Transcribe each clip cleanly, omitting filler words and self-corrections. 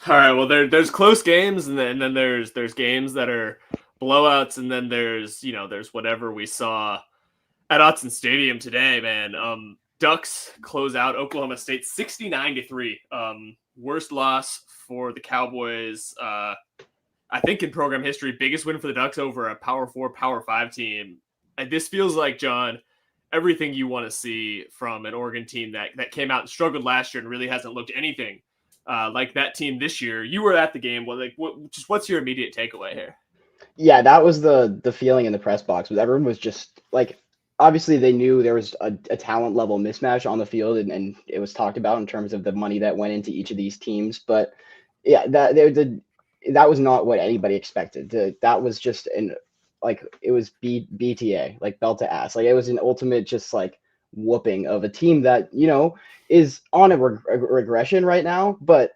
All right. Well, there's close games, and then there's games that are blowouts, and then there's whatever we saw at Autzen Stadium today, man. Ducks close out Oklahoma State 69-3. Worst loss for the Cowboys. I think in program history, biggest win for the Ducks over a Power 4, Power 5 team. And this feels like, John, everything you want to see from an Oregon team that came out and struggled last year and really hasn't looked anything like that team this year. You were at the game. What's your immediate takeaway here? Yeah, that was the feeling in the press box. Was everyone was just like, obviously they knew there was a talent level mismatch on the field, and it was talked about in terms of the money that went into each of these teams. But yeah, that was not what anybody expected. That was just it was BTA, like belt to ass. Like it was an ultimate just like whooping of a team that is on a regression right now, but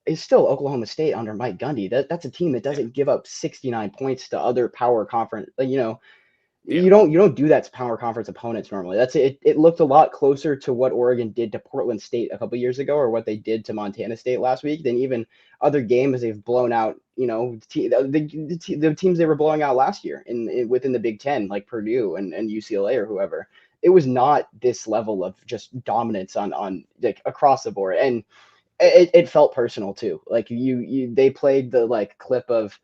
is still Oklahoma State under Mike Gundy. That's a team that doesn't give up 69 points to other power conference. Yeah. You don't do that to power conference opponents normally. That's it. It looked a lot closer to what Oregon did to Portland State a couple years ago, or what they did to Montana State last week, than even other games they've blown out. The teams they were blowing out last year within the Big Ten, like Purdue and UCLA or whoever. It was not this level of just dominance on like across the board, and it felt personal too. Like they played the like clip of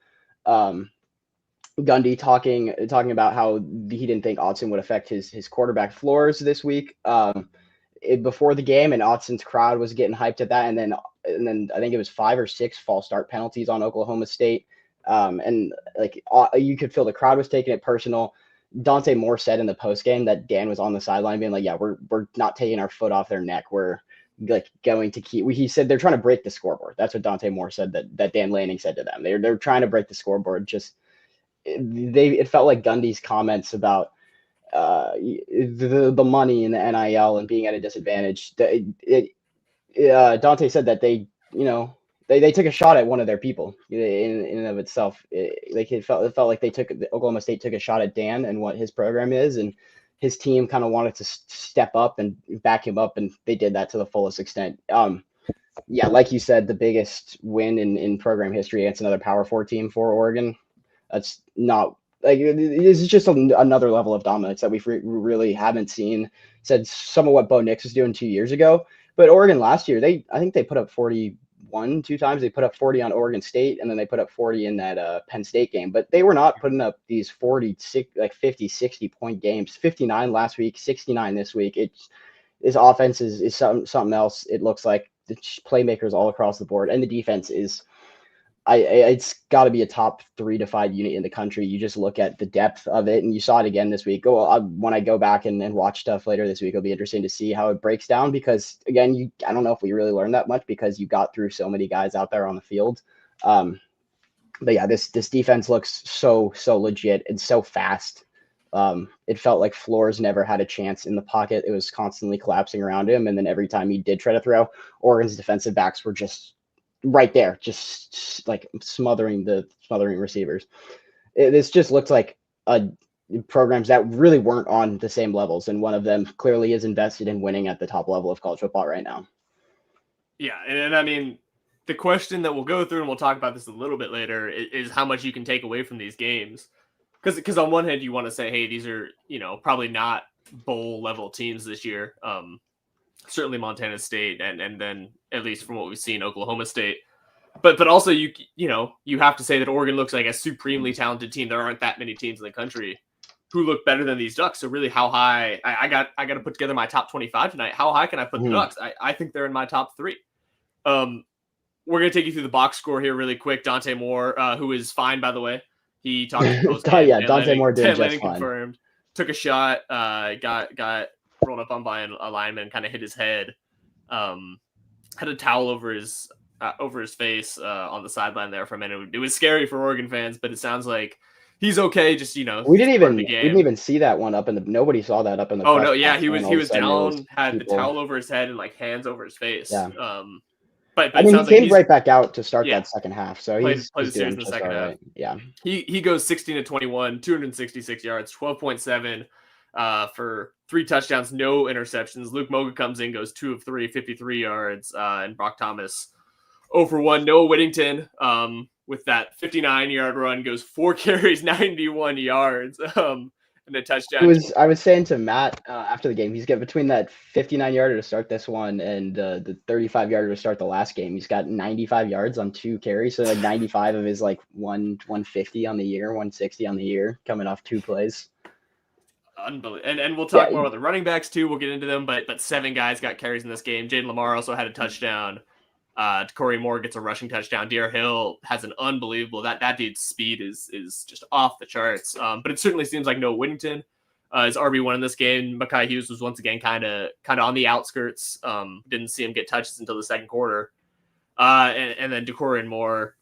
Gundy talking about how he didn't think Autzen would affect his quarterback floors this week before the game, and Autzen's crowd was getting hyped at that, and then I think it was 5 or 6 false start penalties on Oklahoma State, and like you could feel the crowd was taking it personal. Dante Moore said in the post game that Dan was on the sideline being like, "Yeah, we're not taking our foot off their neck. We're like going to keep." He said they're trying to break the scoreboard. That's what Dante Moore said that Dan Lanning said to them. They're trying to break the scoreboard. Just it felt like Gundy's comments about the money in the NIL and being at a disadvantage. Dante said that they took a shot at one of their people in and of itself. It felt like Oklahoma State took a shot at Dan and what his program is, and his team kind of wanted to step up and back him up, and they did that to the fullest extent. Yeah, like you said, the biggest win in program history against another Power 4 team for Oregon. That's not like this is just another level of dominance that we really haven't seen. Said some of what Bo Nix was doing 2 years ago, but Oregon last year, I think they put up 41 2 times. They put up 40 on Oregon State, and then they put up 40 in that Penn State game. But they were not putting up these 46, like 50, 60 point games. 59 last week, 69 this week. His offense is something else. It looks like the playmakers all across the board, and the defense is. It's got to be a top 3 to 5 unit in the country. You just look at the depth of it, and you saw it again this week. When I go back and watch stuff later this week, it'll be interesting to see how it breaks down, because again, I don't know if we really learned that much because you got through so many guys out there on the field. But yeah, this defense looks so legit and so fast. It felt like Flores never had a chance in the pocket. It was constantly collapsing around him, and then every time he did try to throw, Oregon's defensive backs were just right there, just like smothering receivers. This just looks like programs that really weren't on the same levels, and one of them clearly is invested in winning at the top level of college football right now. Yeah, and I mean, the question that we'll go through, and we'll talk about this a little bit later, is how much you can take away from these games. Because on one hand, you want to say, hey, these are probably not bowl level teams this year. Certainly Montana State, and then at least from what we've seen, Oklahoma State. But also you have to say that Oregon looks like a supremely talented team. There aren't that many teams in the country who look better than these Ducks. So really, how high? I got to put together my top 25 tonight. How high can I put the Ducks? I think they're in my top 3. We're gonna take you through the box score here really quick. Dante Moore, who is fine by the way, he talked to post game. Yeah, Dante Moore did just fine. Confirmed. Took a shot. Got rolled up on by a lineman, kind of hit his head. Had a towel over his face on the sideline there for a minute. It was scary for Oregon fans, but it sounds like he's okay. Just we didn't even see that one up in the. Nobody saw that up in the. Oh no, yeah, he was down, had the towel over his head and like hands over his face. Yeah. But I mean, he came right back out to start that second half, so he's doing the second half. Right. Yeah, he goes 16-21, 266 yards, 12.7 for 3 touchdowns, no interceptions. Luke Moga comes in, goes 2 of 3, 53 yards, and Brock Thomas over 1. Noah Whittington, with that 59-yard run, goes 4 carries, 91 yards, and a touchdown. I was saying to Matt after the game, he's got between that 59-yarder to start this one and the 35-yarder to start the last game. He's got 95 yards on 2 carries, so like 95 of his like 150 on the year, 160 on the year, coming off 2 plays. Unbelievable. And we'll talk more about the running backs too. We'll get into them, but 7 guys got carries in this game. Jaden Lamar also had a touchdown. Corey Moore gets a rushing touchdown. D.R. Hill has an unbelievable that dude's speed is just off the charts. But it certainly seems like Noah Whittington is RB1 in this game. Mekhi Hughes was once again kind of on the outskirts. Didn't see him get touches until the second quarter. And then De'Corian Moore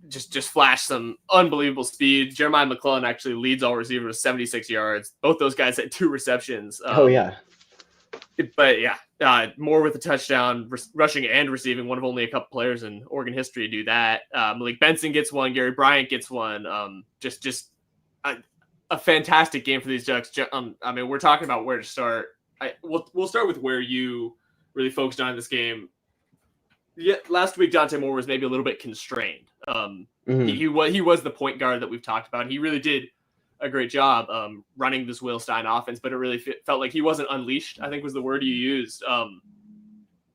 just flashed some unbelievable speed. Jeremiah McClellan actually leads all receivers with 76 yards. Both those guys had 2 receptions. But yeah, Moore with a touchdown, rushing and receiving. One of only a couple players in Oregon history to do that. Malik Benson gets one. Gary Bryant gets one. Just a fantastic game for these Ducks. I mean, we're talking about where to start. We'll start with where you really focused on in this game. Yeah, last week Dante Moore was maybe a little bit constrained. He was the point guard that we've talked about. He really did a great job running this Will Stein offense, but it really felt like he wasn't unleashed, I think was the word you used.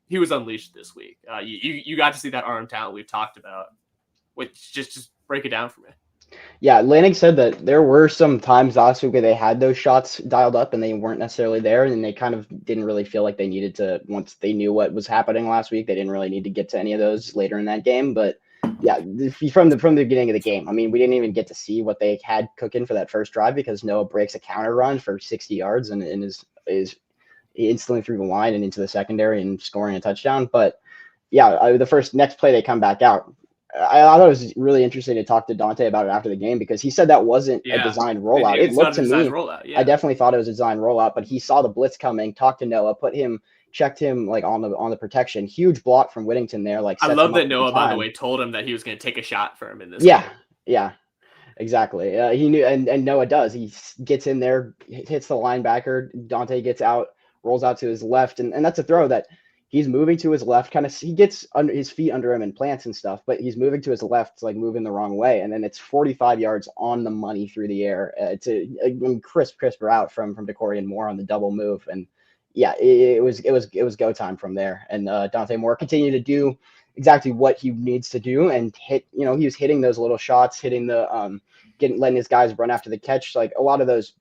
He was unleashed this week. You got to see that arm talent we've talked about. Which just break it down for me. Yeah, Lanning said that there were some times last week where they had those shots dialed up and they weren't necessarily there, and they kind of didn't really feel like they needed to, once they knew what was happening last week, they didn't really need to get to any of those later in that game. But yeah, from the beginning of the game, I mean, we didn't even get to see what they had cooking for that first drive because Noah breaks a counter run for 60 yards and is instantly through the line and into the secondary and scoring a touchdown. But yeah, the next play they come back out. I thought it was really interesting to talk to Dante about it after the game because he said that wasn't a designed rollout. It looked to me, I definitely thought it was a designed rollout, but he saw the blitz coming, talked to Noah, checked him like on the protection. Huge block from Whittington there. Like I love that Noah, by the way, told him that he was going to take a shot for him in this. Yeah, exactly. He knew, and Noah does. He gets in there, hits the linebacker. Dante gets out, rolls out to his left, and that's a throw that. He's moving to his left, he gets under his feet under him and plants and stuff, but he's moving to his left, like moving the wrong way. And then it's 45 yards on the money through the air. It's a crisp route from De'Corian Moore on the double move. And yeah, it was go time from there. And Dante Moore continued to do exactly what he needs to do and hit, he was hitting those little shots, hitting the, letting his guys run after the catch. Like a lot of those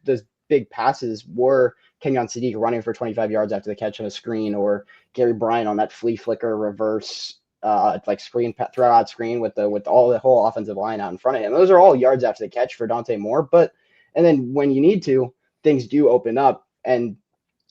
big passes were Kenyon Sadiq running for 25 yards after the catch on a screen, or Gary Bryant on that flea flicker reverse like screen throw out screen with all the whole offensive line out in front of him. Those are all yards after the catch for Dante Moore. And then when you need to, things do open up, and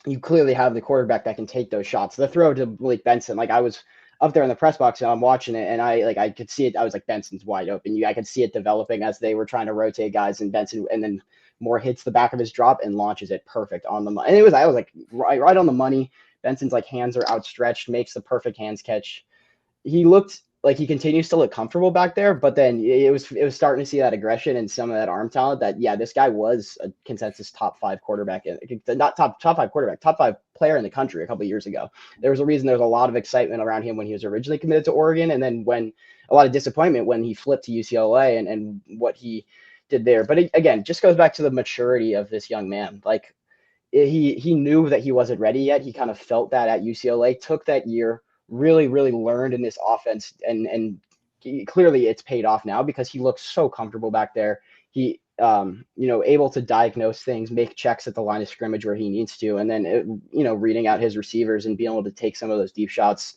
you clearly have the quarterback that can take those shots. The throw to Malik Benson, like I was up there in the press box and I'm watching it, and I could see it. I was like, Benson's wide open. I could see it developing as they were trying to rotate guys, and Benson, and then Moore hits the back of his drop and launches it perfect on the money. And I was like right on the money. Benson's like hands are outstretched, makes the perfect hands catch. He looked like he continues to look comfortable back there, but then it was starting to see that aggression and some of that arm talent that, this guy was a consensus top 5 quarterback, not top 5 quarterback, top 5 player in the country a couple of years ago. There was a reason there was a lot of excitement around him when he was originally committed to Oregon. And then when a lot of disappointment when he flipped to UCLA and what he did there. But again, just goes back to the maturity of this young man. Like he knew that he wasn't ready yet. He kind of felt that at UCLA, took that year, really learned in this offense, and clearly it's paid off now because he looks so comfortable back there. He able to diagnose things, make checks at the line of scrimmage where he needs to, and then reading out his receivers and being able to take some of those deep shots.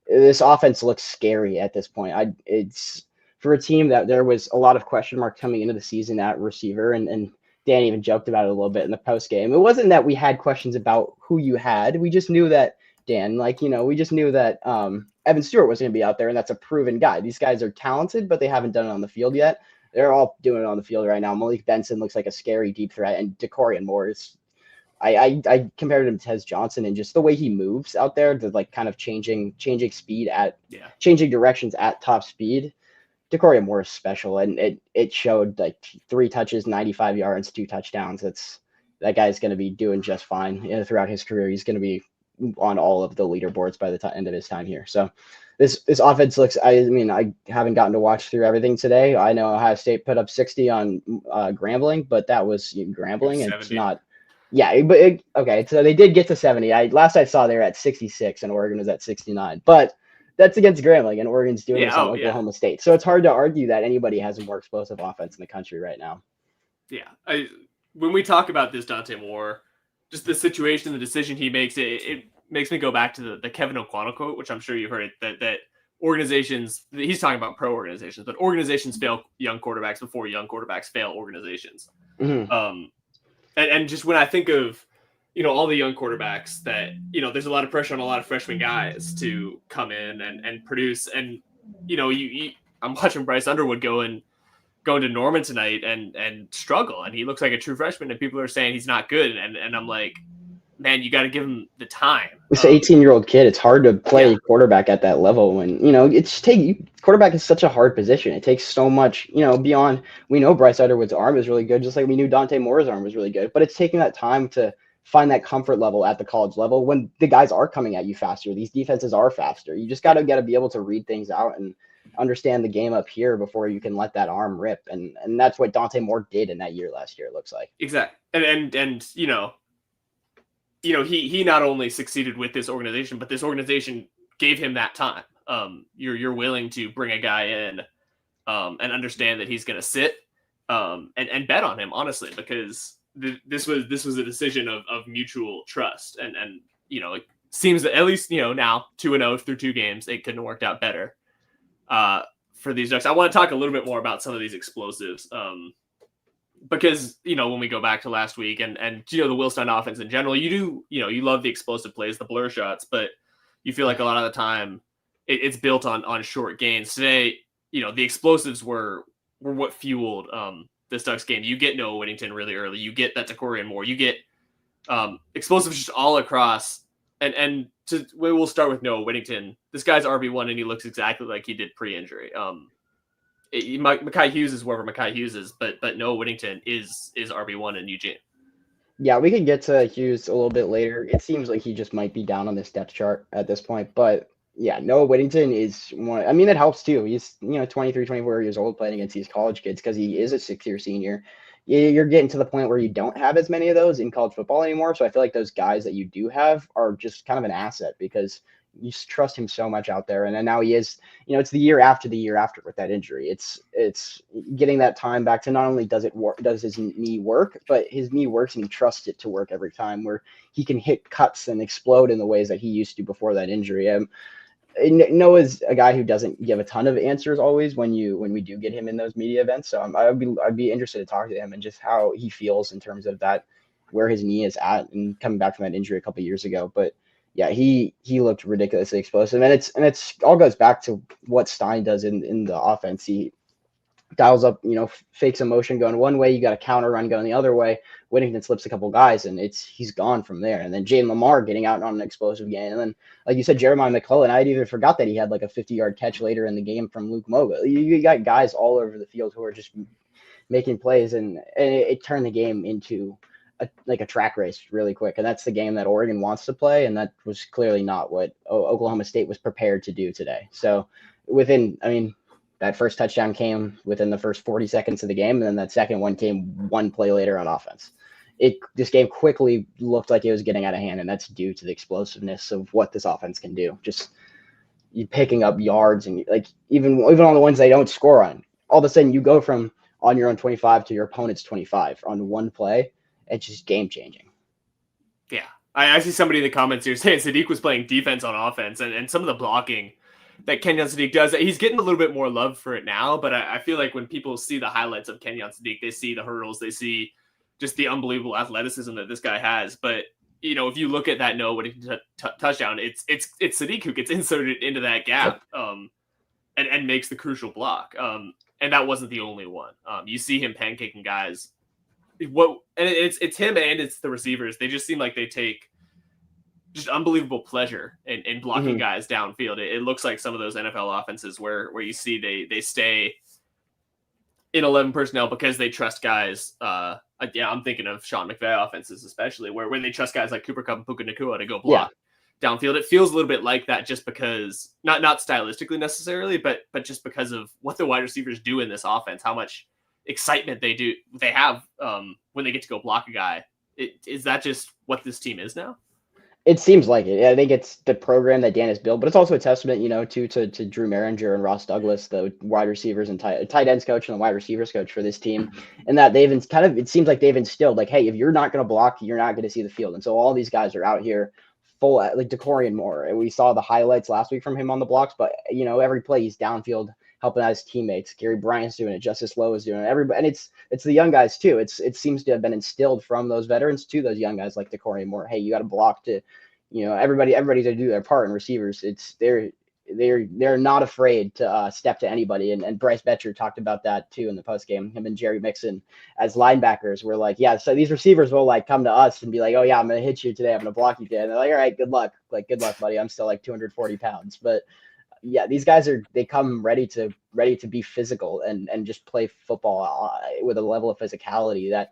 This offense looks scary at this point. It's for a team that there was a lot of question marks coming into the season at receiver, and Dan even joked about it a little bit in the post game. It wasn't that we had questions about who you had. We just knew that Dan, we just knew that Evan Stewart was going to be out there, and that's a proven guy. These guys are talented, but they haven't done it on the field yet. They're all doing it on the field right now. Malik Benson looks like a scary deep threat, and De'Corian Moore is. I compared him to Tez Johnson, and just the way he moves out there, the like kind of changing speed changing directions at top speed. De'Corian Moore is special, and it showed like 3 touches, 95 yards, 2 touchdowns. That guy's going to be doing just fine throughout his career. He's going to be on all of the leaderboards by the end of his time here. So this offense looks. I mean, I haven't gotten to watch through everything today. I know Ohio State put up 60 on Grambling, but that was Grambling. It's not. Yeah, but okay. So they did get to 70. Last I saw they were at 66, and Oregon was at 69. But that's against Grambling, and Oregon's doing this on Oklahoma State. So it's hard to argue that anybody has a more explosive offense in the country right now. Yeah, when we talk about this Dante Moore, just the situation, the decision he makes, it makes me go back to the Kevin O'Connell quote, which I'm sure you've heard it, that organizations, he's talking about pro organizations, but organizations fail young quarterbacks before young quarterbacks fail organizations. Mm-hmm. And just when I think of, all the young quarterbacks that, there's a lot of pressure on a lot of freshman guys to come in and produce. And, I'm watching Bryce Underwood going to Norman tonight and struggle. And he looks like a true freshman, and people are saying he's not good. And I'm like, man, you got to give him the time. It's an 18-year-old kid. It's hard to play quarterback at that level when, quarterback is such a hard position. It takes so much, beyond, we know Bryce Underwood's arm is really good, just like we knew Dante Moore's arm was really good, but it's taking that time to find that comfort level at the college level when the guys are coming at you faster. These defenses are faster. You just got to be able to read things out and understand the game up here before you can let that arm rip. And that's what Dante Moore did in that year last year, it looks like. Exactly. And he not only succeeded with this organization, but this organization gave him that time. You're willing to bring a guy in and understand that he's going to sit and bet on him, honestly, because this was a decision of mutual trust. And it seems that at least, now 2-0 through 2 games, it couldn't have worked out better for these Ducks. I want to talk a little bit more about some of these explosives. Because, when we go back to last week and the Will Stein offense in general, you love the explosive plays, the blur shots, but you feel like a lot of the time it's built on short gains. Today, the explosives were what fueled this Ducks game. You get Noah Whittington really early. You get that Takorian Moore. You get explosives just all across. And we'll start with Noah Whittington. This guy's RB1, and he looks exactly like he did pre-injury. Mekhi Hughes is wherever Mekhi Hughes is, but Noah Whittington is RB1 in Eugene. Yeah, we could get to Hughes a little bit later. It seems like he just might be down on this depth chart at this point. But yeah, Noah Whittington is one. I mean, it helps too. He's 23, 24 years old playing against these college kids because he is a 6-year senior. You're getting to the point where you don't have as many of those in college football anymore. So I feel like those guys that you do have are just kind of an asset because you just trust him so much out there. And then now he is, it's the year after with that injury. It's getting that time back to not only does his knee work, but his knee works and he trusts it to work every time, where he can hit cuts and explode in the ways that he used to before that injury. Noah's a guy who doesn't give a ton of answers always when we do get him in those media events. So I'd be interested to talk to him and just how he feels in terms of that, where his knee is at and coming back from that injury a couple of years ago. But yeah, he looked ridiculously explosive, and it's all goes back to what Stein does in the offense. He dials up, fakes a motion going one way, you got a counter run going the other way. Whittington slips a couple guys, and he's gone from there. And then Jaden Lamar getting out on an explosive game, and then like you said, Jeremiah McClellan. I'd even forgot that he had like a 50-yard catch later in the game from Luke Moga. You got guys all over the field who are just making plays, and it turned the game into a track race really quick. And that's the game that Oregon wants to play. And that was clearly not what Oklahoma State was prepared to do today. So that first touchdown came within the first 40 seconds of the game. And then that second one came one play later on offense. This game quickly looked like it was getting out of hand. And that's due to the explosiveness of what this offense can do. Just you picking up yards, and like even on the ones they don't score on, all of a sudden you go from on your own 25 to your opponent's 25 on one play. It's just game changing. Yeah. I see somebody in the comments here saying Sadiq was playing defense on offense, and some of the blocking that Kenyon Sadiq does, he's getting a little bit more love for it now, but I feel like when people see the highlights of Kenyon Sadiq, they see the hurdles, they see just the unbelievable athleticism that this guy has. But, if you look at that Noah Whittington touchdown, it's Sadiq who gets inserted into that gap and makes the crucial block. And that wasn't the only one. You see him pancaking guys. It's him and it's the receivers. They just seem like they take just unbelievable pleasure in blocking guys downfield. It looks like some of those NFL offenses where you see they stay in 11 personnel because they trust guys. I'm thinking of Sean McVay offenses especially where they trust guys like Cooper Kupp and Puka Nacua to go block. downfield. It feels a little bit like that just because not stylistically necessarily, but just because of what the wide receivers do in this offense, how much excitement they have when they get to go block a guy. Is that just what this team is now? It seems like it. I think it's the program that Dan has built, but it's also a testament, to Drew Maringer and Ross Douglas, the wide receivers and tight ends coach and the wide receivers coach for this team, and that it seems like they've instilled like, hey, if you're not going to block, you're not going to see the field. And so all these guys are out here full, like Dante Moore. And we saw the highlights last week from him on the blocks, but every play he's downfield helping out his teammates. Gary Bryant's doing it. Justice Lowe is doing it. Everybody, and it's the young guys too. It seems to have been instilled from those veterans to those young guys like Dante Moore. Hey, you got to block to, everybody's to do their part. And receivers, they're not afraid to step to anybody. And Bryce Betcher talked about that too in the post game. Him and Jerry Mixon as linebackers were like, yeah, so these receivers will like come to us and be like, oh yeah, I'm gonna hit you today. I'm gonna block you today. And they're like, all right, good luck. Like, good luck, buddy. I'm still like 240 pounds, but yeah, these guys they come ready to be physical and just play football with a level of physicality that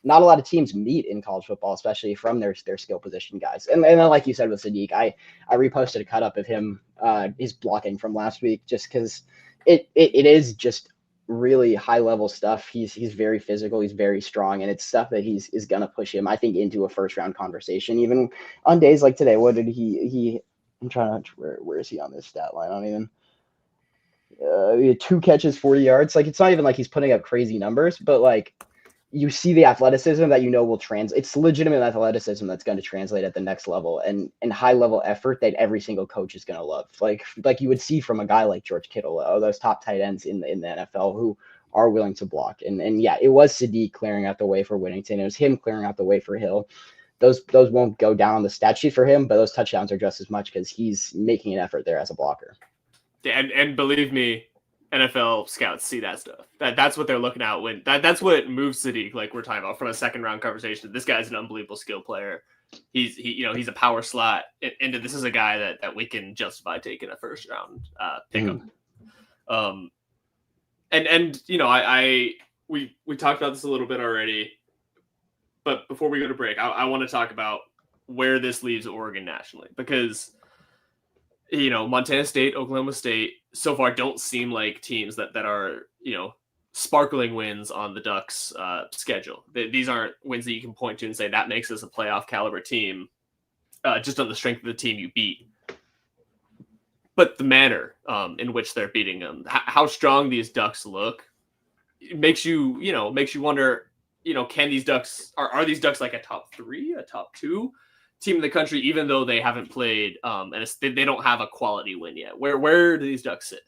not a lot of teams meet in college football, especially from their skill position guys. And then, like you said with Sadiq, I reposted a cut up of him, his blocking from last week, just because it is just really high level stuff. He's very physical, he's very strong, and it's stuff that is gonna push him, I think, into a first round conversation, even on days like today. What did he I'm trying to where is he on this stat line? I don't even. He had 2 catches, 40 yards. Like, it's not even like he's putting up crazy numbers, but like you see the athleticism that will translate. It's legitimate athleticism that's going to translate at the next level, and high level effort that every single coach is going to love. Like you would see from a guy like George Kittle, those top tight ends in the NFL who are willing to block. And yeah, it was Sadiq clearing out the way for Whittington. It was him clearing out the way for Hill. Those won't go down on the stat sheet for him, but those touchdowns are just as much because he's making an effort there as a blocker. Yeah, and believe me, NFL scouts see that stuff. That's what they're looking at when that's what moves Sadiq, like we're talking about from a second round conversation. This guy's an unbelievable skill player. He's a power slot, and this is a guy that we can justify taking a first round pickup. And we talked about this a little bit already, but before we go to break, I want to talk about where this leaves Oregon nationally, because Montana State, Oklahoma State so far don't seem like teams that are, sparkling wins on the Ducks schedule. These aren't wins that you can point to and say that makes us a playoff caliber team just on the strength of the team you beat. But the manner in which they're beating them, how strong these Ducks look, it makes you wonder, can these Ducks, are these Ducks like a top 3, a top 2 team in the country, even though they haven't played and they don't have a quality win yet? Where do these Ducks sit?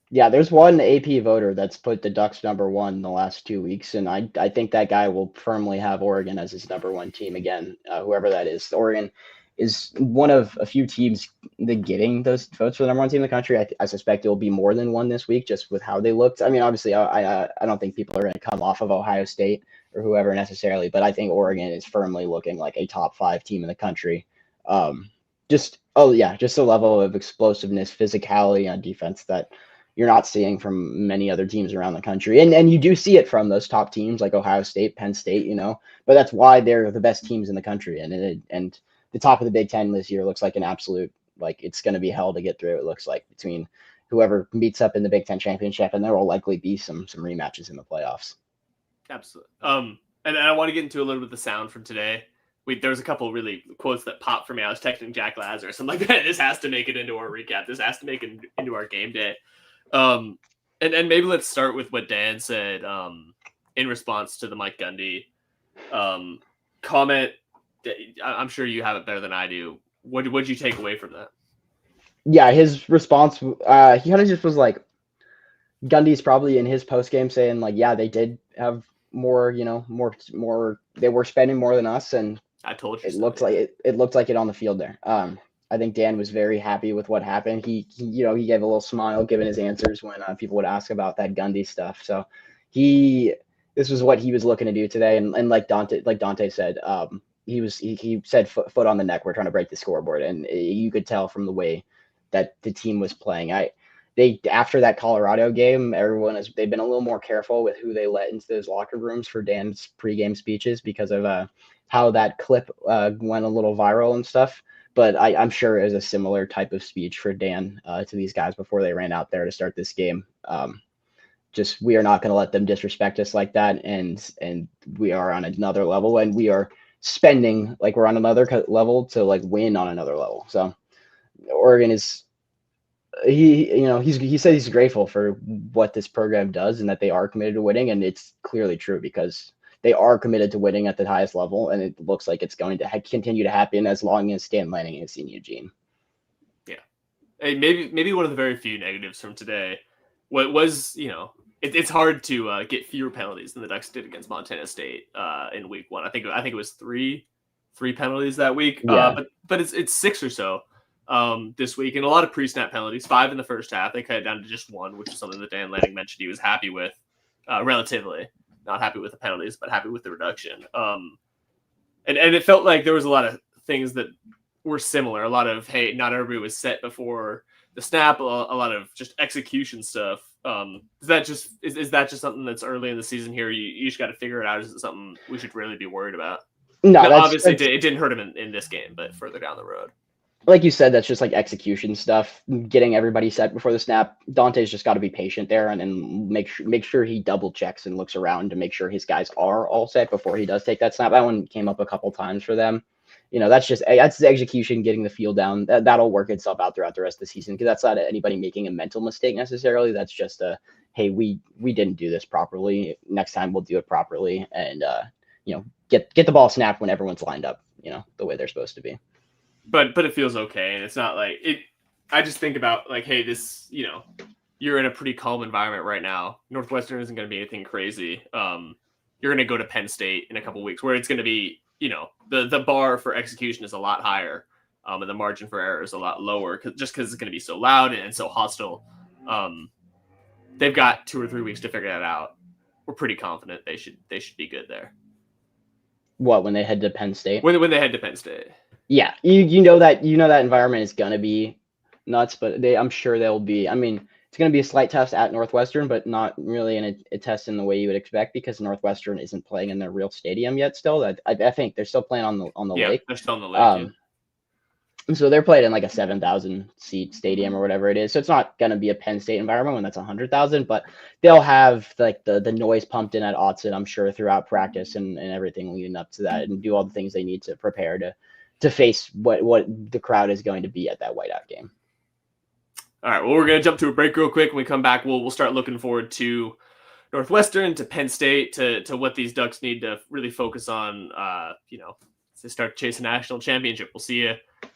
Yeah, there's one AP voter that's put the Ducks number 1 in the last 2 weeks, and I think that guy will firmly have Oregon as his number 1 team again, whoever that is. Oregon is one of a few teams that getting those votes for the number 1 team in the country. I suspect it will be more than 1 this week, just with how they looked. I mean, obviously, I don't think people are going to come off of Ohio State or whoever necessarily, but I think Oregon is firmly looking like a top 5 team in the country. Just a level of explosiveness, physicality on defense that you're not seeing from many other teams around the country. And you do see it from those top teams like Ohio State, Penn State, but that's why they're the best teams in the country. And the top of the Big Ten this year looks like an absolute, like, it's going to be hell to get through. It looks like between whoever meets up in the Big Ten championship, and there will likely be some rematches in the playoffs. Absolutely. And I want to get into a little bit of the sound from today. There was a couple really quotes that popped for me. I was texting Jack Lazarus. I'm like, this has to make it into our recap. This has to make it into our game day. And maybe let's start with what Dan said in response to the Mike Gundy comment. I'm sure you have it better than I do. What did you take away from that? Yeah, his response, he kind of just was like, Gundy's probably in his post game saying like, yeah, they did have more, more. They were spending more than us, and I told you it looked like it on the field there. I think Dan was very happy with what happened. He gave a little smile given his answers when people would ask about that Gundy stuff. So this was what he was looking to do today. And like Dante said, he said foot on the neck. We're trying to break the scoreboard. And you could tell from the way that the team was playing. After that Colorado game, they've been a little more careful with who they let into those locker rooms for Dan's pregame speeches because of how that clip went a little viral and stuff. But I'm sure it was a similar type of speech for Dan to these guys before they ran out there to start this game. Just we are not going to let them disrespect us like that, and we are on another level, and we are spending like we're on another level to like win on another level. So Oregon is he said he's grateful for what this program does and that they are committed to winning, and it's clearly true because they are committed to winning at the highest level, and it looks like it's going to continue to happen as long as Stan Lanning is in Eugene. Yeah, hey, maybe one of the very few negatives from today. What was it's hard to get fewer penalties than the Ducks did against Montana State in week 1. I think it was three penalties that week. Yeah. But it's 6 or so this week, and a lot of pre-snap penalties. 5 in the first half. They cut it down to just 1, which is something that Dan Lanning mentioned he was happy with, relatively. Not happy with the penalties, but happy with the reduction. And it felt like there was a lot of things that were similar. A lot of, hey, not everybody was set before the snap. A lot of just execution stuff. Is that just something that's early in the season here? You just got to figure it out. Is it something we should really be worried about? No, obviously it didn't hurt him in this game, but further down the road. Like you said, that's just like execution stuff, getting everybody set before the snap. Dante's just got to be patient there and make sure he double checks and looks around to make sure his guys are all set before he does take that snap. That one came up a couple times for them. That's the execution, getting the feel down. That'll work itself out throughout the rest of the season because that's not anybody making a mental mistake necessarily. That's just hey, we didn't do this properly. Next time we'll do it properly, and get the ball snapped when everyone's lined up, the way they're supposed to be. But it feels okay, and it's not like it. I just think about like, hey, this, you're in a pretty calm environment right now. Northwestern isn't going to be anything crazy. You're going to go to Penn State in a couple weeks, where it's going to be, the bar for execution is a lot higher, and the margin for error is a lot lower, just because it's going to be so loud and so hostile. They've got 2 or 3 weeks to figure that out. We're pretty confident they should be good there. What, when they head to Penn State? When they head to Penn State. Yeah, you know that environment is gonna be nuts, but I'm sure they'll be. I mean, it's gonna be a slight test at Northwestern, but not really a test in the way you would expect because Northwestern isn't playing in their real stadium yet. Still, I think they're still playing on the lake. They're still on the lake. So they're playing in like a 7,000 seat stadium or whatever it is. So it's not going to be a Penn State environment when that's 100,000, but they'll have like the noise pumped in at Autzen, I'm sure, throughout practice and everything leading up to that, and do all the things they need to prepare to face what the crowd is going to be at that whiteout game. All right, well, we're going to jump to a break real quick. When we come back, we'll start looking forward to Northwestern, to Penn State, to what these Ducks need to really focus on, to start chasing a national championship. We'll see you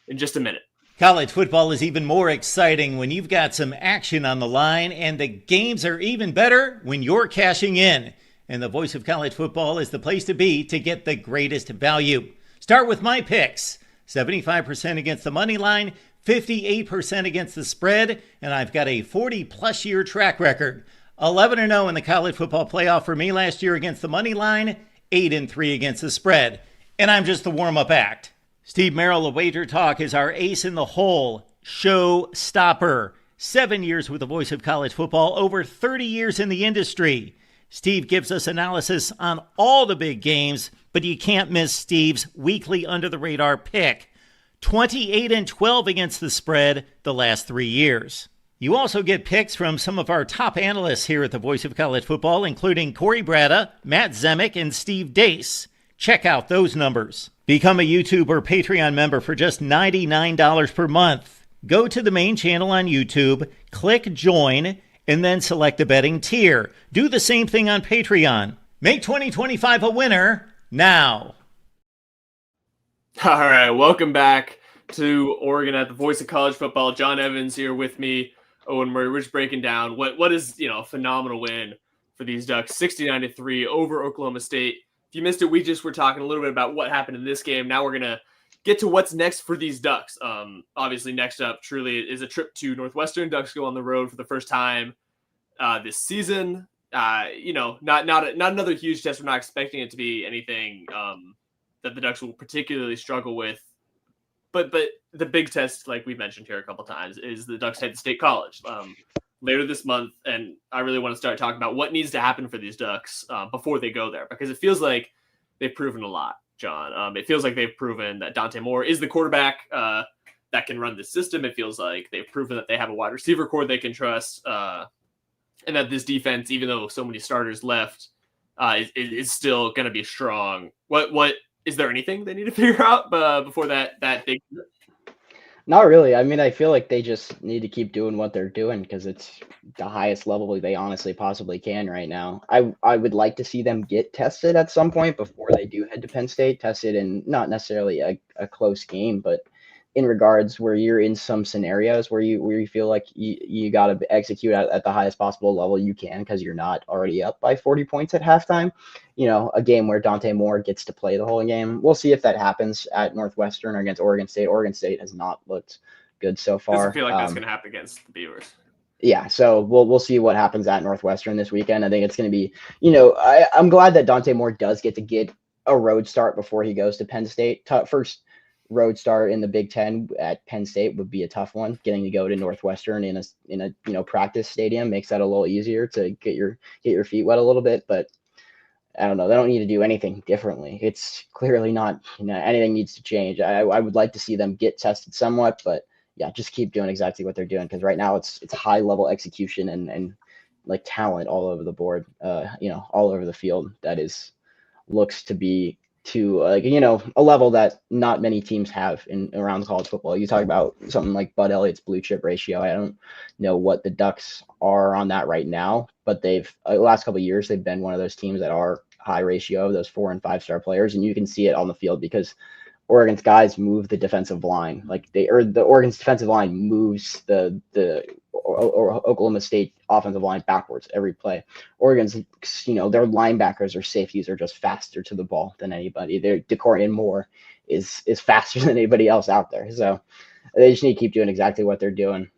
in just a minute. College football is even more exciting when you've got some action on the line, and the games are even better when you're cashing in. And the Voice of College Football is the place to be to get the greatest value. Start with my picks. 75% against the money line, 58% against the spread, and I've got a 40-plus year track record. 11-0 in the college football playoff for me last year against the money line, 8-3 against the spread. And I'm just the warm-up act. Steve Merrill of Wager Talk is our ace in the hole, show stopper. 7 years with the Voice of College Football, over 30 years in the industry. Steve gives us analysis on all the big games, but you can't miss Steve's weekly under-the-radar pick. 28-12 against the spread the last 3 years. You also get picks from some of our top analysts here at the Voice of College Football, including Corey Bratta, Matt Zemek, and Steve Dace. Check out those numbers. Become a YouTube or Patreon member for just $99 per month. Go to the main channel on YouTube, click join, and then select the betting tier. Do the same thing on Patreon. Make 2025 a winner now. All right, welcome back to Oregon at the Voice of College Football. John Evans here with me, Owen Murray. We're just breaking down what is a phenomenal win for these Ducks, 69-3 over Oklahoma State. If you missed it, we just were talking a little bit about what happened in this game. Now we're going to get to what's next for these Ducks. Obviously, next up truly is a trip to Northwestern. Ducks go on the road for the first time this season. Not another huge test. We're not expecting it to be anything that the Ducks will particularly struggle with. But the big test, like we mentioned here a couple times, is the Ducks head to State College later this month, and I really want to start talking about what needs to happen for these Ducks before they go there, because it feels like they've proven a lot. John. It feels like they've proven that Dante Moore is the quarterback that can run the system. It feels like they've proven that they have a wide receiver core they can trust, and that this defense, even though so many starters left, is still going to be strong. What is there anything they need to figure out before that big? Not really. I mean, I feel like they just need to keep doing what they're doing because it's the highest level they honestly possibly can right now. I would like to see them get tested at some point before they do head to Penn State, tested in not necessarily a close game, but in regards where you're in some scenarios where you feel like you got to execute at the highest possible level you can because you're not already up by 40 points at halftime. A game where Dante Moore gets to play the whole game. We'll see if that happens at Northwestern or against Oregon State. Oregon State has not looked good so far. Doesn't feel like that's going to happen against the Beavers. Yeah, so we'll see what happens at Northwestern this weekend. I think it's going to be, I'm glad that Dante Moore does get to get a road start before he goes to Penn State. First road start in the Big Ten at Penn State would be a tough one. Getting to go to Northwestern in a practice stadium makes that a little easier to get your feet wet a little bit. But I don't know. They don't need to do anything differently. It's clearly not, anything needs to change. I would like to see them get tested somewhat, but yeah, just keep doing exactly what they're doing because right now it's high level execution and like talent all over the board. All over the field. That looks to be to a level that not many teams have around college football. You talk about something like Bud Elliott's blue chip ratio. I don't know what the Ducks are on that right now, but they've the last couple of years they've been one of those teams that are high ratio of those 4 and 5 star players, and you can see it on the field because Oregon's guys move the defensive line. The Oregon's defensive line moves the Oklahoma State offensive line backwards every play. Oregon's, their linebackers or safeties are just faster to the ball than anybody. DeCorian Moore is faster than anybody else out there. So they just need to keep doing exactly what they're doing.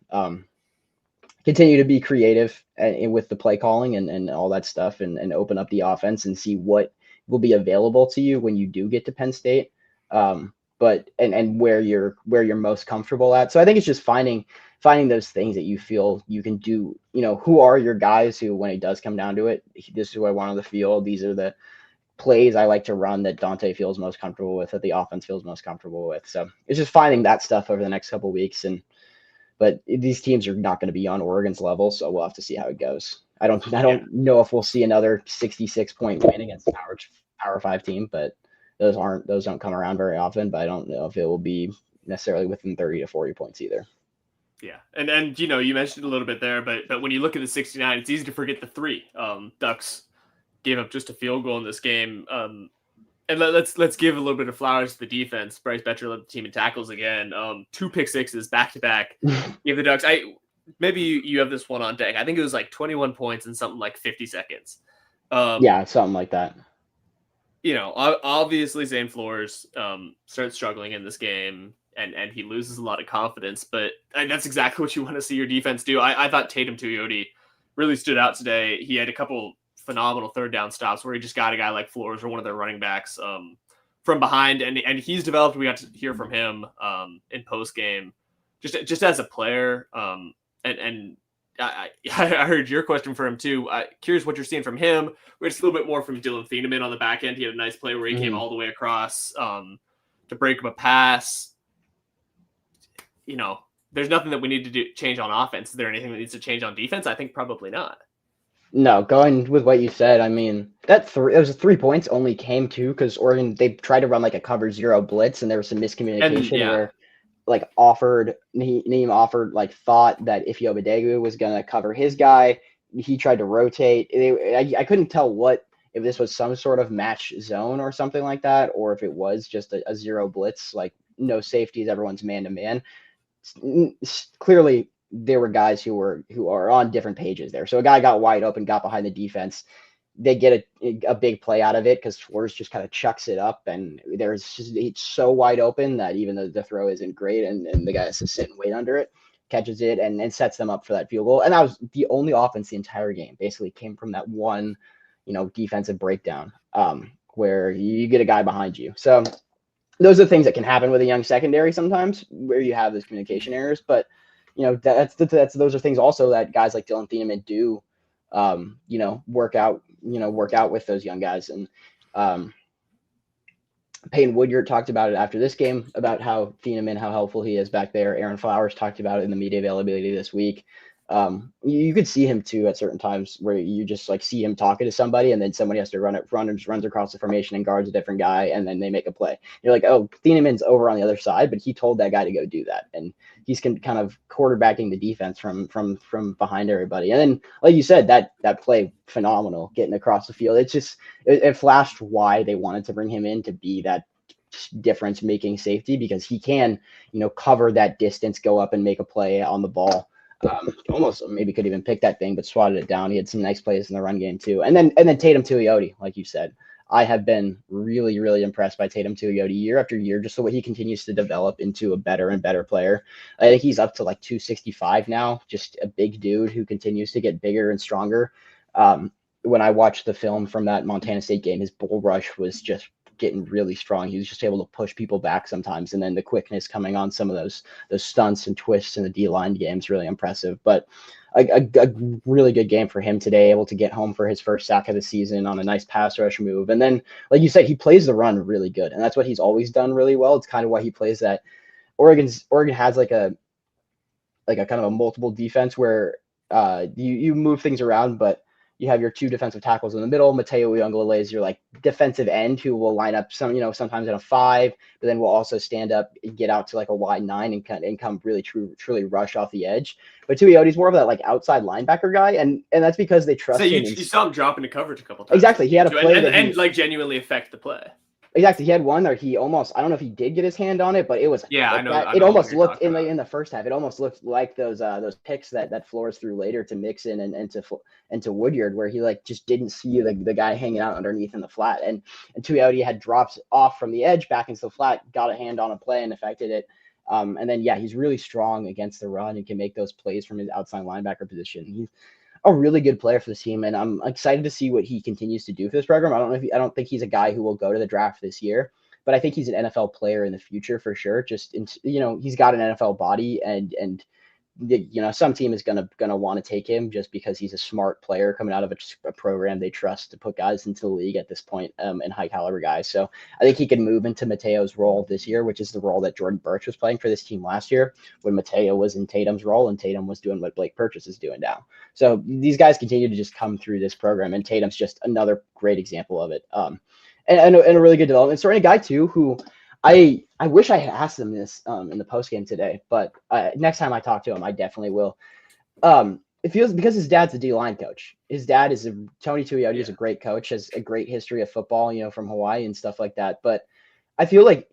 Continue to be creative with the play calling and all that stuff and open up the offense and see what will be available to you when you do get to Penn State. But where you're most comfortable at. So I think it's just finding those things that you feel you can do. Who are your guys who, when it does come down to it, this is who I want on the field. These are the plays I like to run that Dante feels most comfortable with, that the offense feels most comfortable with. So it's just finding that stuff over the next couple of weeks. But these teams are not going to be on Oregon's level, so we'll have to see how it goes. I don't know if we'll see another 66-point win against a Power 5 team, but those don't come around very often. But I don't know if it will be necessarily within 30 to 40 points either. Yeah, and you mentioned a little bit there, but when you look at the 69, it's easy to forget the 3. Ducks gave up just a field goal in this game. And let's give a little bit of flowers to the defense. Bryce Betcher led the team in tackles again. 2 pick sixes back to back. Give the Ducks. Maybe you have this one on deck. I think it was like 21 points in something like 50 seconds. Yeah, something like that. Obviously Zane Flores starts struggling in this game, and he loses a lot of confidence. But that's exactly what you want to see your defense do. I thought Tatum Tuioti really stood out today. He had a couple phenomenal third down stops where he just got a guy like Flores or one of their running backs from behind, and he's developed. We got to hear from him in post game, just as a player. And I heard your question for him too. Curious what you're seeing from him. We had a little bit more from Dylan Thieneman on the back end. He had a nice play where he came all the way across to break up a pass. There's nothing that we need to change on offense. Is there anything that needs to change on defense? I think probably not. No, going with what you said, I mean, those 3 points only came because Oregon, they tried to run like a cover 0 blitz, and there was some miscommunication where Neem offered thought that if Obadegu was going to cover his guy, he tried to rotate. I couldn't tell if this was some sort of match zone or something like that, or if it was just a 0 blitz, like no safeties, everyone's man to man. Clearly, there were guys who are on different pages there. So a guy got wide open, got behind the defense. They get a big play out of it because Flores just kind of chucks it up, and it's so wide open that even though the throw isn't great, and the guy has to sit and wait under it, catches it and sets them up for that field goal. And that was the only offense the entire game. Basically came from that one, defensive breakdown where you get a guy behind you. So those are things that can happen with a young secondary sometimes, where you have those communication errors, but those are things also that guys like Dylan Thieneman do, work out with those young guys. And Peyton Woodyard talked about it after this game about how Thieneman, how helpful he is back there. Aaron Flowers talked about it in the media availability this week. You could see him too at certain times where you just like see him talking to somebody, and then somebody has to runs across the formation and guards a different guy, and then they make a play. You're like, oh, Thieneman's over on the other side, but he told that guy to go do that, and he's kind of quarterbacking the defense from behind everybody. And then, like you said, that play phenomenal, getting across the field. It's just it flashed why they wanted to bring him in to be that difference making safety, because he can cover that distance, go up and make a play on the ball. Almost maybe could even pick that thing, but swatted it down. He had some nice plays in the run game too. And then Tatum Tuioti, like you said, I have been really, really impressed by Tatum Tuioti year after year, just the way he continues to develop into a better and better player. I think he's up to like 265 now, just a big dude who continues to get bigger and stronger. When I watched the film from that Montana State game, his bull rush was just getting really strong. He was just able to push people back sometimes, and then the quickness coming on some of those stunts and twists in the D-line games really impressive. But a really good game for him today, able to get home for his first sack of the season on a nice pass rush move. And then, like you said, he plays the run really good, and that's what he's always done really well. It's kind of why he plays that. Oregon has like a kind of a multiple defense where you move things around, but you have your two defensive tackles in the middle. Mateo Uiagalelei is your like defensive end who will line up sometimes in a 5, but then will also stand up and get out to like a wide 9 and come really truly rush off the edge. But Tuioti's more of that like outside linebacker guy, and that's because they trust so him. You saw him drop into coverage a couple times. Exactly, he had a play and like genuinely affect the play. Exactly, he had one there. He almost, I don't know if he did get his hand on it, but it was I know. It almost looked in the first half. It almost looked like those picks that Flores threw later to Mixon and to Woodyard, where he like just didn't see the guy hanging out underneath in the flat, and Tuioti had dropped off from the edge back into the flat, got a hand on a play and affected it. And then he's really strong against the run and can make those plays from his outside linebacker position. He's a really good player for this team, and I'm excited to see what he continues to do for this program. I don't think he's a guy who will go to the draft this year, but I think he's an NFL player in the future for sure. Just he's got an NFL body, and some team is gonna want to take him just because he's a smart player coming out of a program they trust to put guys into the league at this point, and high caliber guys. So I think he can move into Mateo's role this year, which is the role that Jordan Burch was playing for this team last year, when Mateo was in Tatum's role and Tatum was doing what Blake Purchase is doing now. So these guys continue to just come through this program, and Tatum's just another great example of it. And a really good development story. And a guy too who I wish I had asked him this in the postgame today, but next time I talk to him, I definitely will. It feels because his dad's a D-line coach. His dad is Tony Tuioti is a great coach, has a great history of football, from Hawaii and stuff like that. But I feel like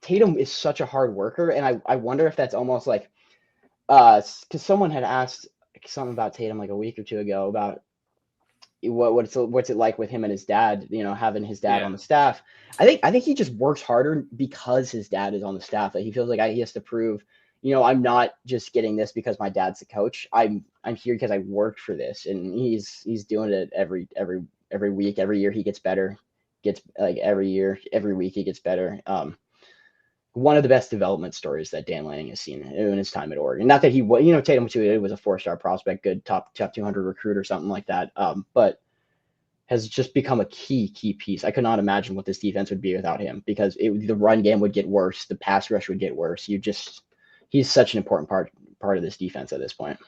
Tatum is such a hard worker, and I wonder if that's almost like because someone had asked something about Tatum like a week or two ago about what's it like with him and his dad, having his dad on the staff. I think he just works harder because his dad is on the staff. Like he feels like he has to prove, I'm not just getting this because my dad's the coach. I'm here because I worked for this, and he's doing it every week, every year he gets better, every week he gets better. One of the best development stories that Dan Lanning has seen in his time at Oregon. Not that he was, Tatum was a 4-star prospect, good top 200 recruit or something like that, but has just become a key piece. I could not imagine what this defense would be without him, because the run game would get worse, the pass rush would get worse. He's such an important part of this defense at this point.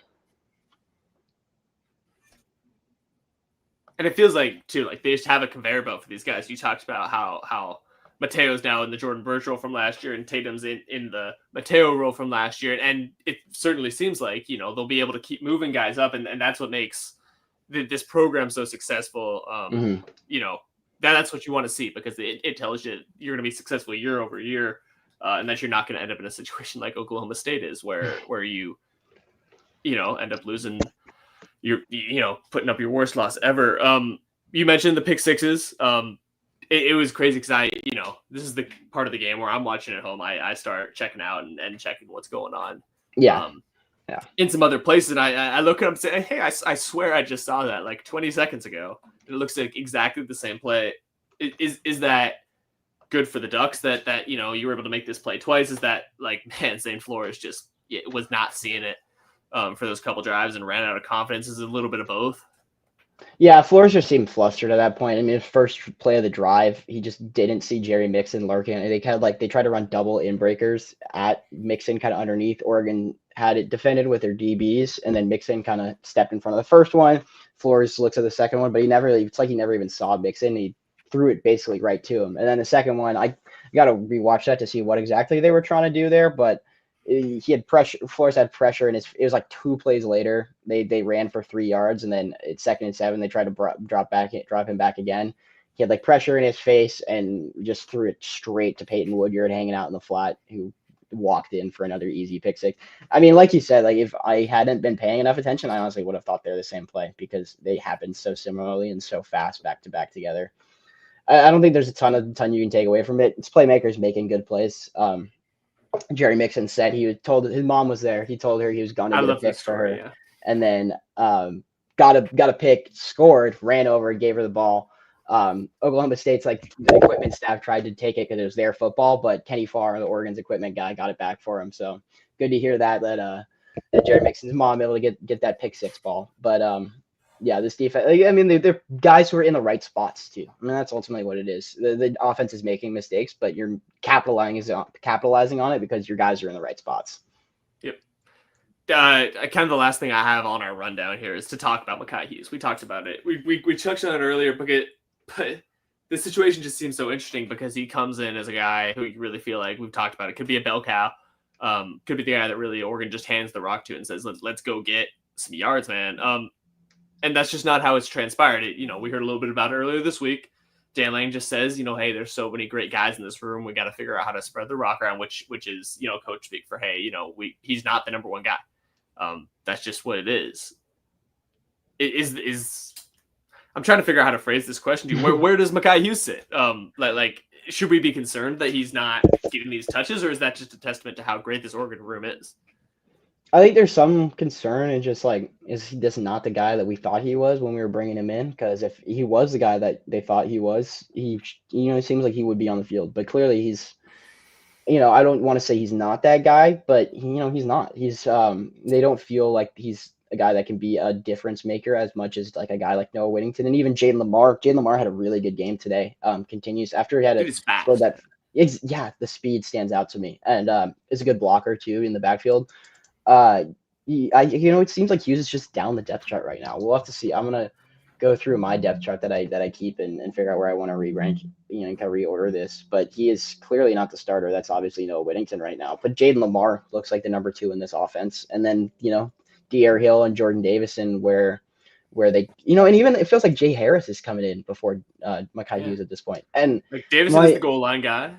And it feels like too, like they just have a conveyor belt for these guys. You talked about how Mateo's now in the Jordan Burch role from last year, and Tatum's in the Mateo role from last year. And it certainly seems like, they'll be able to keep moving guys up. And that's what makes this program so successful. That's what you want to see, because it tells you you're going to be successful year over year, and that you're not going to end up in a situation like Oklahoma State is, where you end up losing putting up your worst loss ever. You mentioned the pick sixes. It was crazy because this is the part of the game where I'm watching at home. I start checking out and checking what's going on. In some other places, and I look at them and say, hey, I swear I just saw that like 20 seconds ago. It looks like exactly the same play. Is that good for the Ducks that you were able to make this play twice? Is that like, man, Zane Flores just was not seeing it for those couple drives and ran out of confidence? Is it a little bit of both? Yeah, Flores just seemed flustered at that point. I mean, his first play of the drive, he just didn't see Jerry Mixon lurking. They kind of they tried to run double in breakers at Mixon kind of underneath. Oregon had it defended with their DBs, and then Mixon kind of stepped in front of the first one. Flores looks at the second one, but he never really, it's like he never even saw Mixon. He threw it basically right to him. And then the second one, I got to rewatch that to see what exactly they were trying to do there, but he had pressure. Flores had pressure, and it was like 2 plays later. They ran for 3 yards, and then it's 2nd and 7. They tried to drop him back again. He had like pressure in his face and just threw it straight to Peyton Woodyard hanging out in the flat, who walked in for another easy pick six. I mean, like you said, like if I hadn't been paying enough attention, I honestly would have thought they're the same play because they happened so similarly and so fast back to back together. I don't think there's a ton you can take away from it. It's playmakers making good plays. Jerry Mixon said he was told his mom was there. He told her he was going to get a pick for her, and then got a pick, scored, ran over, gave her the ball. Oklahoma State's like the equipment staff tried to take it because it was their football, but Kenny Farr, the Oregon's equipment guy, got it back for him. So good to hear that Jerry Mixon's mom able to get that pick six ball. But yeah, this defense, I mean, they're guys who are in the right spots too. I mean, that's ultimately what it is. The offense is making mistakes, but you're capitalizing on it because your guys are in the right spots. Yep. Kind of the last thing I have on our rundown here is to talk about Mekhi Hughes. We talked about it. We touched on it earlier, but the situation just seems so interesting because he comes in as a guy who you really feel like we've talked about. It could be a bell cow. Could be the guy that really Oregon just hands the rock to and says, let's go get some yards, man. And that's just not how it's transpired. We heard a little bit about it earlier this week. Dan Lang just says, hey, there's so many great guys in this room. We got to figure out how to spread the rock around, which is, coach speak for, hey, he's not the number one guy. That's just what it is. I'm trying to figure out how to phrase this question to you. Where does Mekhi Hughes sit? Like, should we be concerned that he's not getting these touches, or is that just a testament to how great this Oregon room is? I think there's some concern and just like, is he just not the guy that we thought he was when we were bringing him in? Because if he was the guy that they thought he was, it seems like he would be on the field. But clearly he's, I don't want to say he's not that guy, but he's not. He's they don't feel like he's a guy that can be a difference maker as much as like a guy like Noah Whittington and even Jaden Lamar. Jaden Lamar had a really good game today. Continues after he had the speed stands out to me, and is a good blocker too in the backfield. It seems like Hughes is just down the depth chart right now. We'll have to see. I'm gonna go through my depth chart that I keep and figure out where I want to re-rank, and kind of reorder this. But he is clearly not the starter. That's obviously Noah Whittington right now. But Jaden Lamar looks like the number 2 in this offense. And then De'Aaron Hill and Jordan Davison where they and even it feels like Jay Harris is coming in before Mekhi Hughes at this point. And like Davison is the goal line guy.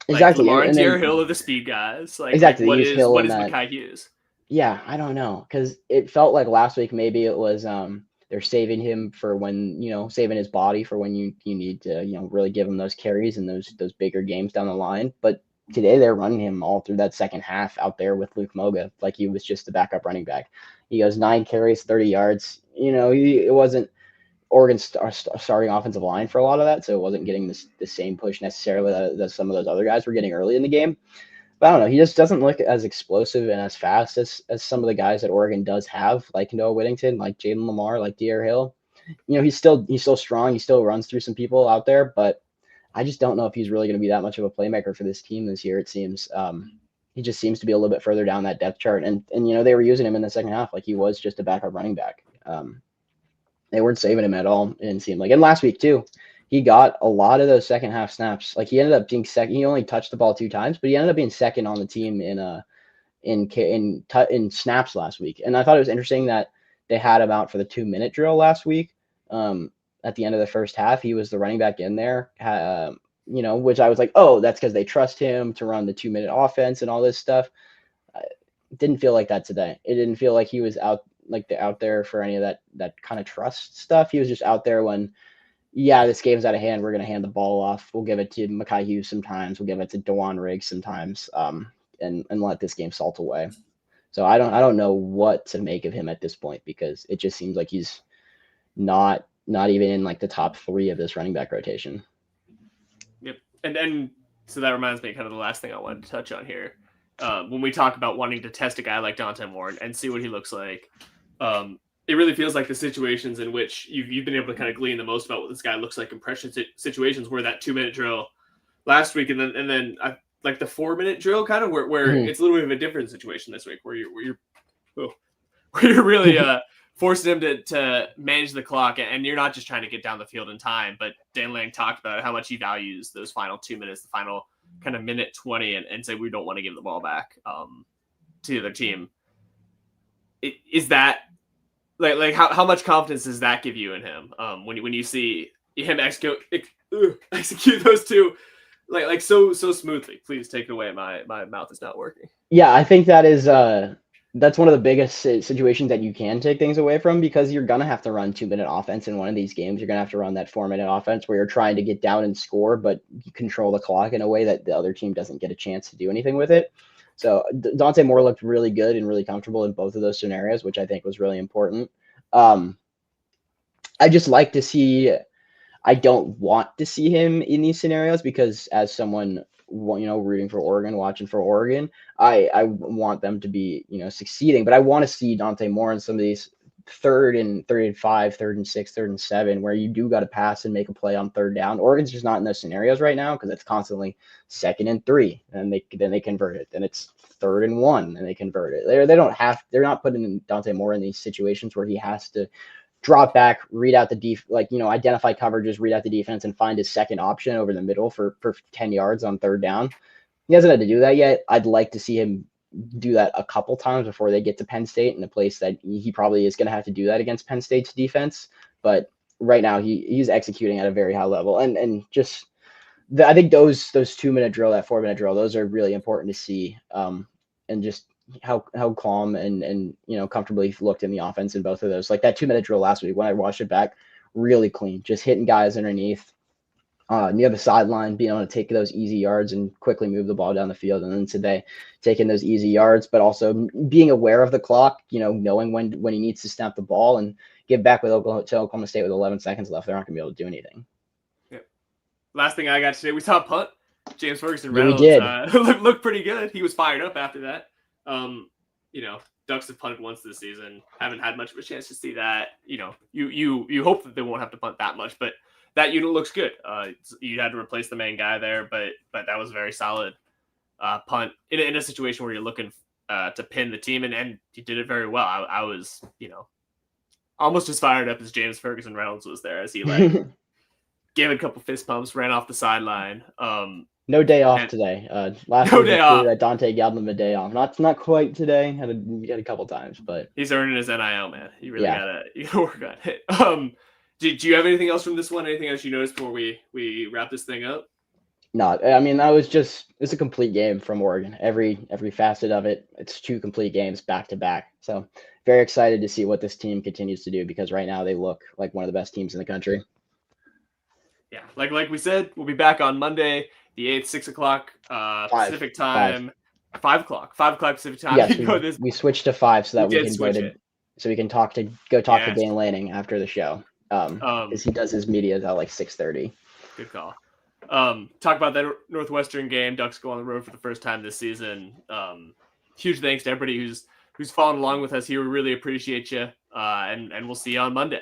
Exactly. Lamar and De'Aaron Hill are the speed guys. Exactly. What is Mekhi Hughes? Yeah, I don't know, because it felt like last week maybe it was they're saving him for when saving his body for when you need to really give him those carries and those bigger games down the line. But today they're running him all through that second half out there with Luke Moga like he was just the backup running back. He goes 9 carries, 30 yards. It wasn't Oregon's starting offensive line for a lot of that, so it wasn't getting the same push necessarily that some of those other guys were getting early in the game. But I don't know. He just doesn't look as explosive and as fast as some of the guys that Oregon does have, like Noah Whittington, like Jaden Lamar, like De'Aaron Hill. He's still strong. He still runs through some people out there, but I just don't know if he's really going to be that much of a playmaker for this team this year. It seems he just seems to be a little bit further down that depth chart, and they were using him in the second half like he was just a backup running back. They weren't saving him at all. It didn't seem like. And last week too, he got a lot of those second half snaps. Like he ended up being second. He only touched the ball 2 times, but he ended up being second on the team in snaps last week. And I thought it was interesting that they had him out for the 2-minute drill last week. At the end of the first half, he was the running back in there. Which I was like, oh, that's because they trust him to run the 2-minute offense and all this stuff. It didn't feel like that today. It didn't feel like he was out there for any of that kind of trust stuff. He was just out there when, this game's out of hand. We're going to hand the ball off. We'll give it to Mekhi Hughes sometimes. We'll give it to Dewan Riggs sometimes, and let this game salt away. So I don't know what to make of him at this point because it just seems like he's not even in like the top 3 of this running back rotation. Yep. And so that reminds me kind of the last thing I wanted to touch on here. When we talk about wanting to test a guy like Dante Moore and see what he looks like, it really feels like the situations in which you've been able to kind of glean the most about what this guy looks like in pressure situations were that 2-minute drill last week, and then like the 4-minute drill kind of where it's a little bit of a different situation this week where you're really forcing him to manage the clock, and you're not just trying to get down the field in time. But Dan Lang talked about how much he values those final 2 minutes, the final kind of minute 20, and say we don't want to give the ball back to the other team. Is that like how much confidence does that give you in him when you see him execute those two like so smoothly? Please take it away. My mouth is not working. Yeah, I think that is that's one of the biggest situations that you can take things away from, because you're gonna have to run 2-minute offense in one of these games. You're gonna have to run that 4-minute offense where you're trying to get down and score, but you control the clock in a way that the other team doesn't get a chance to do anything with it. So Dante Moore looked really good and really comfortable in both of those scenarios, which I think was really important. I just like to see. I don't want to see him in these scenarios because, as someone rooting for Oregon, watching for Oregon, I want them to be succeeding. But I want to see Dante Moore in some of these 3rd and 5, 3rd and 6, 3rd and 7, where you do got to pass and make a play on 3rd down. Oregon's just not in those scenarios right now because it's constantly 2nd and 3, and then they convert it. Then it's 3rd and 1, and they convert it. They're not putting Dante Moore in these situations where he has to drop back, read out the identify coverages, read out the defense, and find his second option over the middle for 10 yards on 3rd down. He hasn't had to do that yet. I'd like to see him do that a couple times before they get to Penn State, in a place that he probably is going to have to do that against Penn State's defense. But right now he's executing at a very high level, and just I think those 2-minute drill, that 4-minute drill, those are really important to see, and just how calm and comfortably he looked in the offense in both of those. Like that 2-minute drill last week, when I watched it back, really clean, just hitting guys underneath near the sideline, being able to take those easy yards and quickly move the ball down the field. And then today, taking those easy yards, but also being aware of the clock, knowing when he needs to snap the ball and get back with Oklahoma State with 11 seconds left. They're not going to be able to do anything. Yep. Last thing I got today, we saw a punt. James Ferguson Reynolds looked pretty good. He was fired up after that. Ducks have punted once this season. Haven't had much of a chance to see that. You hope that they won't have to punt that much, but that unit looks good. You had to replace the main guy there, but that was a very solid punt in a situation where you're looking to pin the team, and he did it very well. I was almost as fired up as James Ferguson Reynolds was there, as he gave a couple fist pumps, ran off the sideline. No day off today. Last no day off. That Dante gave him a day off. Not quite today. Had a couple times, but he's earning his NIL, man. You really gotta work on it. Did you have anything else from this one? Anything else you noticed before we wrap this thing up? No, I mean it's a complete game from Oregon. Every facet of it. It's 2 complete games back to back. So very excited to see what this team continues to do, because right now they look like one of the best teams in the country. Yeah, like we said, we'll be back on Monday, the 8th, 6 o'clock Pacific time, 5 o'clock Pacific time. Yes, we switched to 5 so that we can talk to Dane Lanning after the show. Because he does his media at like 6:30. Good call. Talk about that Northwestern game. Ducks go on the road for the first time this season. Huge thanks to everybody who's following along with us here. We really appreciate you. And we'll see you on Monday.